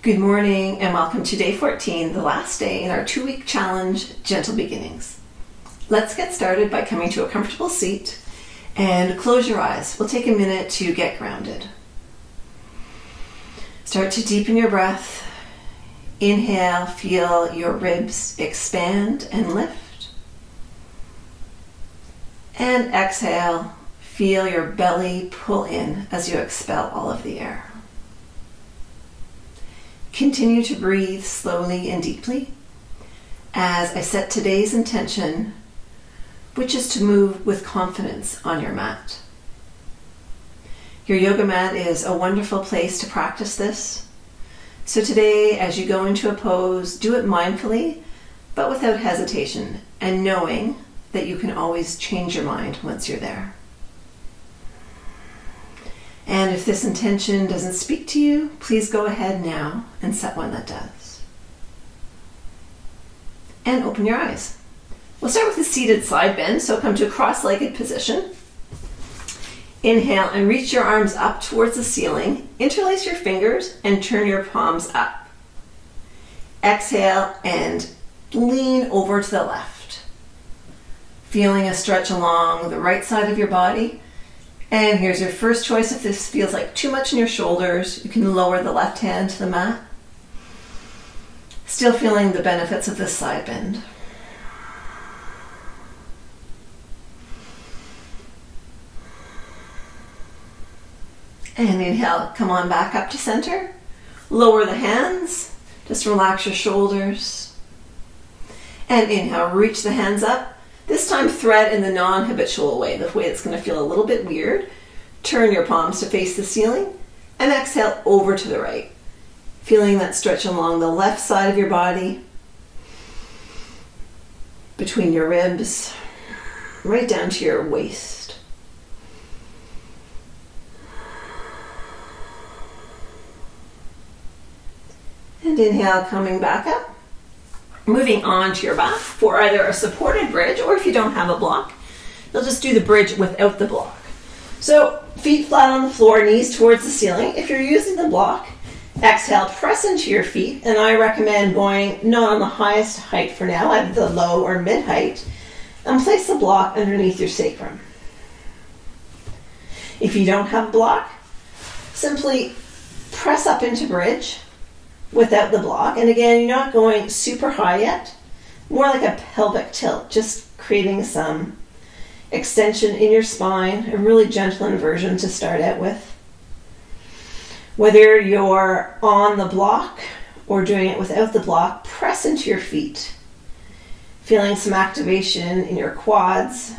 Good morning and welcome to day 14, the last day in our 2-week challenge, Gentle Beginnings. Let's get started by coming to a comfortable seat and close your eyes. We'll take a minute to get grounded. Start to deepen your breath. Inhale, feel your ribs expand and lift. And exhale, feel your belly pull in as you expel all of the air. Continue to breathe slowly and deeply as I set today's intention, which is to move with confidence on your mat. Your yoga mat is a wonderful place to practice this. So today, as you go into a pose, do it mindfully, but without hesitation, and knowing that you can always change your mind once you're there. And if this intention doesn't speak to you, please go ahead now and set one that does. And open your eyes. We'll start with a seated side bend, so come to a cross-legged position. Inhale and reach your arms up towards the ceiling. Interlace your fingers and turn your palms up. Exhale and lean over to the left. Feeling a stretch along the right side of your body. And here's your first choice. If this feels like too much in your shoulders, you can lower the left hand to the mat. Still feeling the benefits of this side bend. And inhale, come on back up to center. Lower the hands. Just relax your shoulders. And inhale, reach the hands up. This time thread in the non-habitual way, the way that's going to feel a little bit weird. Turn your palms to face the ceiling and exhale over to the right. Feeling that stretch along the left side of your body, between your ribs, right down to your waist. And inhale, coming back up. Moving on to your back for either a supported bridge, or if you don't have a block, you'll just do the bridge without the block. So feet flat on the floor, knees towards the ceiling. If you're using the block, exhale, press into your feet, and I recommend going not on the highest height for now, either the low or mid height, and place the block underneath your sacrum. If you don't have a block, simply press up into bridge without the block. And again, you're not going super high yet, more like a pelvic tilt, just creating some extension in your spine, a really gentle inversion to start out with. Whether you're on the block or doing it without the block, press into your feet, feeling some activation in your quads.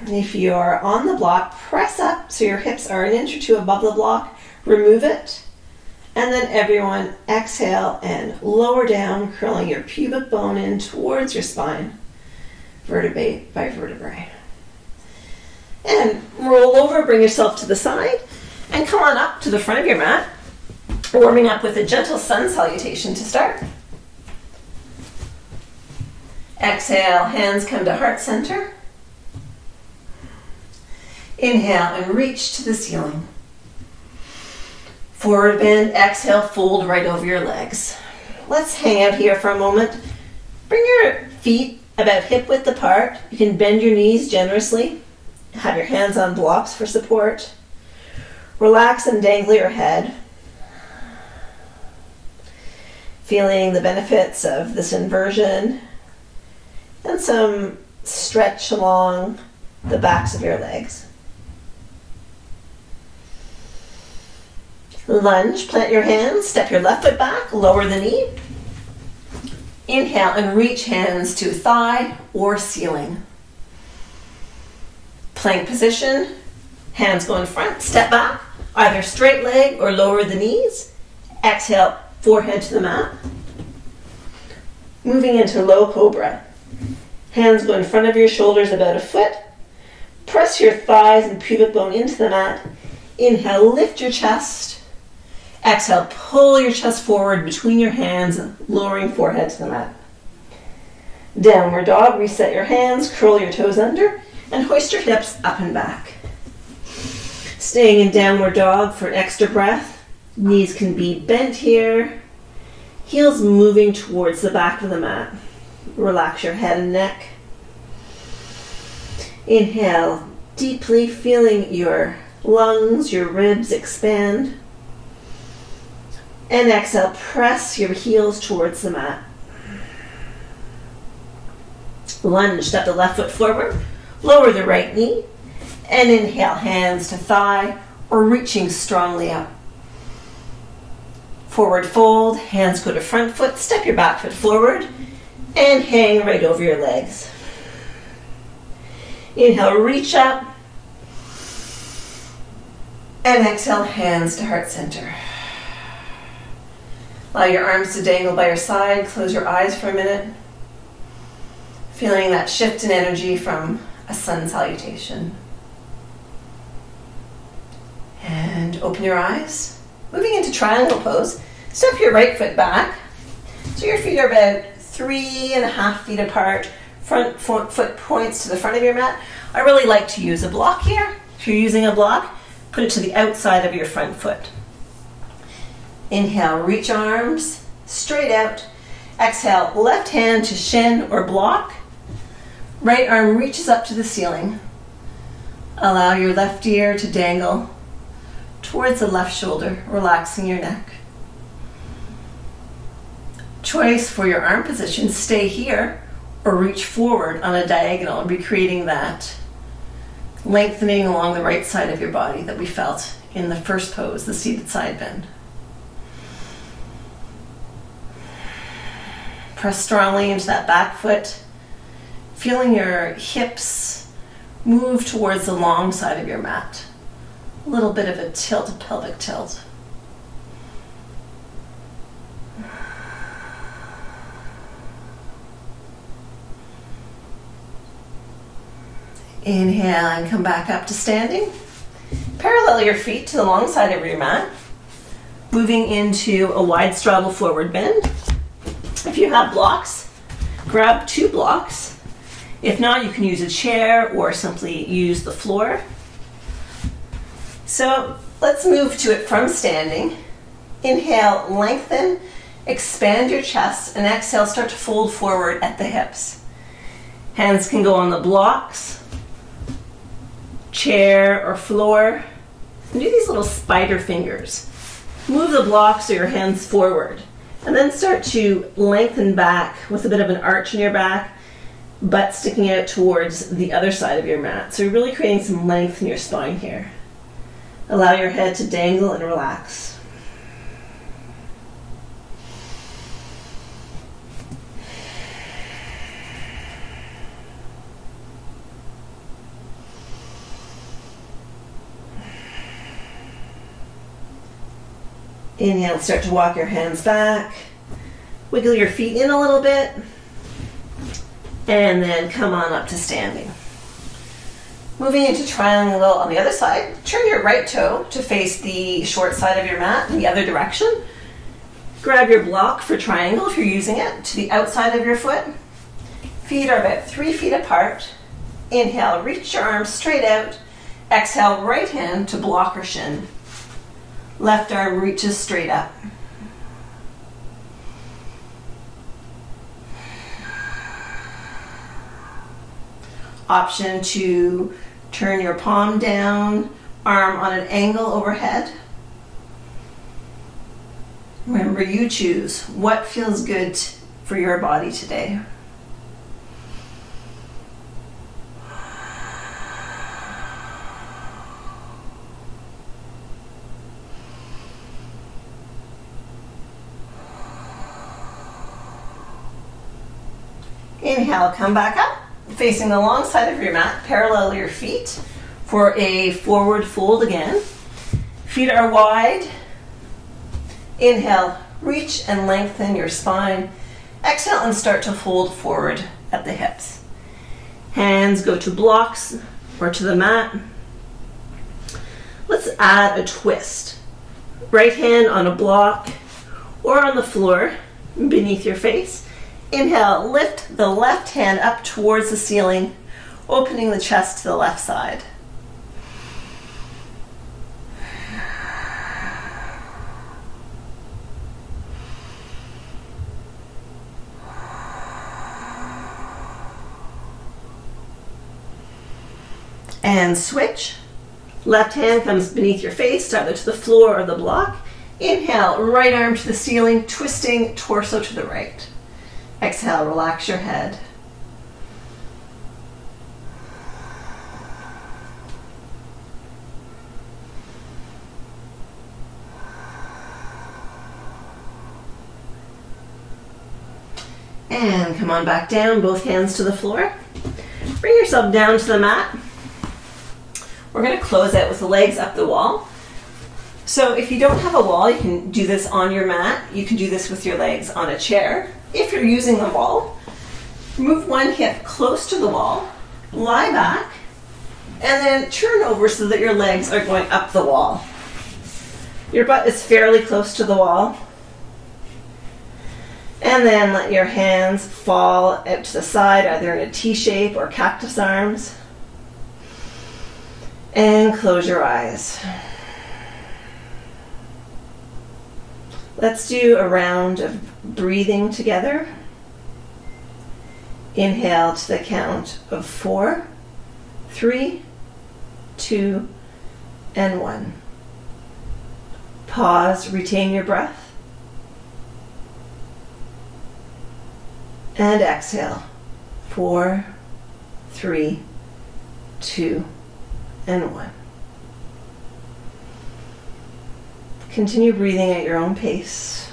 If you're on the block, press up so your hips are an inch or two above the block, remove it, and then everyone exhale and lower down, curling your pubic bone in towards your spine, vertebrae by vertebrae. And roll over, bring yourself to the side, and come on up to the front of your mat, warming up with a gentle sun salutation to start. Exhale, hands come to heart center. Inhale and reach to the ceiling. Forward bend, exhale, fold right over your legs. Let's hang out here for a moment. Bring your feet about hip width apart. You can bend your knees generously. Have your hands on blocks for support. Relax and dangle your head. Feeling the benefits of this inversion and some stretch along the backs of your legs. Lunge, plant your hands, step your left foot back, lower the knee. Inhale and reach hands to thigh or ceiling. Plank position, hands go in front, step back, either straight leg or lower the knees. Exhale, forehead to the mat. Moving into low cobra. Hands go in front of your shoulders about a foot. Press your thighs and pubic bone into the mat. Inhale, lift your chest. Exhale, pull your chest forward between your hands, lowering forehead to the mat. Downward dog, reset your hands, curl your toes under, and hoist your hips up and back. Staying in downward dog for an extra breath. Knees can be bent here. Heels moving towards the back of the mat. Relax your head and neck. Inhale deeply, feeling your lungs, your ribs expand. And exhale, press your heels towards the mat. Lunge, step the left foot forward, lower the right knee, and inhale, hands to thigh or reaching strongly up. Forward fold, hands go to front foot, step your back foot forward, and hang right over your legs. Inhale, reach up, and exhale, hands to heart center. Allow your arms to dangle by your side, close your eyes for a minute. Feeling that shift in energy from a sun salutation. And open your eyes. Moving into triangle pose, step your right foot back. So your feet are about 3.5 feet apart. Front foot points to the front of your mat. I really like to use a block here. If you're using a block, put it to the outside of your front foot. Inhale, reach arms straight out. Exhale, left hand to shin or block. Right arm reaches up to the ceiling. Allow your left ear to dangle towards the left shoulder, relaxing your neck. Choice for your arm position, stay here or reach forward on a diagonal, recreating that lengthening along the right side of your body that we felt in the first pose, the seated side bend. Press strongly into that back foot, feeling your hips move towards the long side of your mat. A little bit of a tilt, a pelvic tilt. Inhale and come back up to standing. Parallel your feet to the long side of your mat. Moving into a wide straddle forward bend. If you have blocks, grab 2 blocks. If not, you can use a chair or simply use the floor. So let's move to it from standing. Inhale, lengthen, expand your chest, and exhale, start to fold forward at the hips. Hands can go on the blocks, chair or floor. And do these little spider fingers. Move the blocks or your hands forward. And then start to lengthen back with a bit of an arch in your back, butt sticking out towards the other side of your mat. So you're really creating some length in your spine here. Allow your head to dangle and relax. Inhale, start to walk your hands back. Wiggle your feet in a little bit. And then come on up to standing. Moving into triangle on the other side, turn your right toe to face the short side of your mat in the other direction. Grab your block for triangle if you're using it to the outside of your foot. Feet are about 3 feet apart. Inhale, reach your arms straight out. Exhale, right hand to block or shin. Left arm reaches straight up. Option to turn your palm down, arm on an angle overhead. Remember, you choose what feels good for your body today. Inhale, come back up, facing the long side of your mat, parallel your feet for a forward fold again. Feet are wide. Inhale, reach and lengthen your spine. Exhale and start to fold forward at the hips. Hands go to blocks or to the mat. Let's add a twist. Right hand on a block or on the floor beneath your face. Inhale, lift the left hand up towards the ceiling, opening the chest to the left side. And switch. Left hand comes beneath your face, either to the floor or the block. Inhale, right arm to the ceiling, twisting torso to the right. Exhale, relax your head. And come on back down, both hands to the floor. Bring yourself down to the mat. We're going to close out with the legs up the wall. So if you don't have a wall, you can do this on your mat. You can do this with your legs on a chair. If you're using the wall, move one hip close to the wall, lie back, and then turn over so that your legs are going up the wall. Your butt is fairly close to the wall. And then let your hands fall out to the side, either in a T shape or cactus arms. And close your eyes. Let's do a round of breathing together. Inhale to the count of 4, 3, 2, and 1. Pause, retain your breath. And exhale. 4, 3, 2, and 1. Continue breathing at your own pace.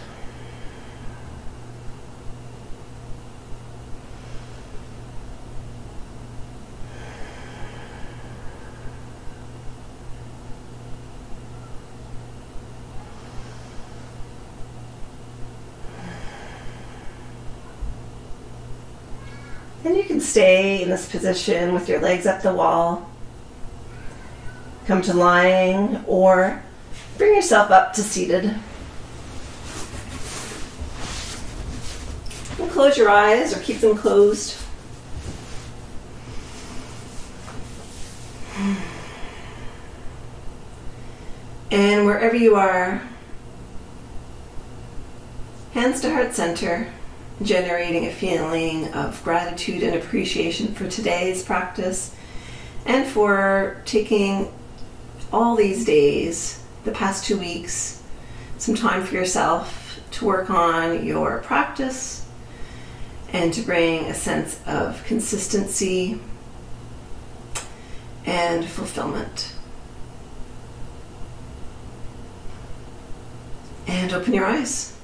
And you can stay in this position with your legs up the wall. Come to lying or bring yourself up to seated. And close your eyes or keep them closed. And wherever you are, hands to heart center, generating a feeling of gratitude and appreciation for today's practice and for taking all these days, the past 2 weeks, some time for yourself to work on your practice and to bring a sense of consistency and fulfillment. And open your eyes.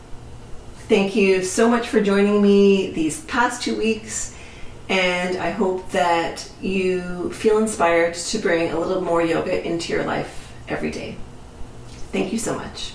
Thank you so much for joining me these past 2 weeks, and I hope that you feel inspired to bring a little more yoga into your life every day. Thank you so much.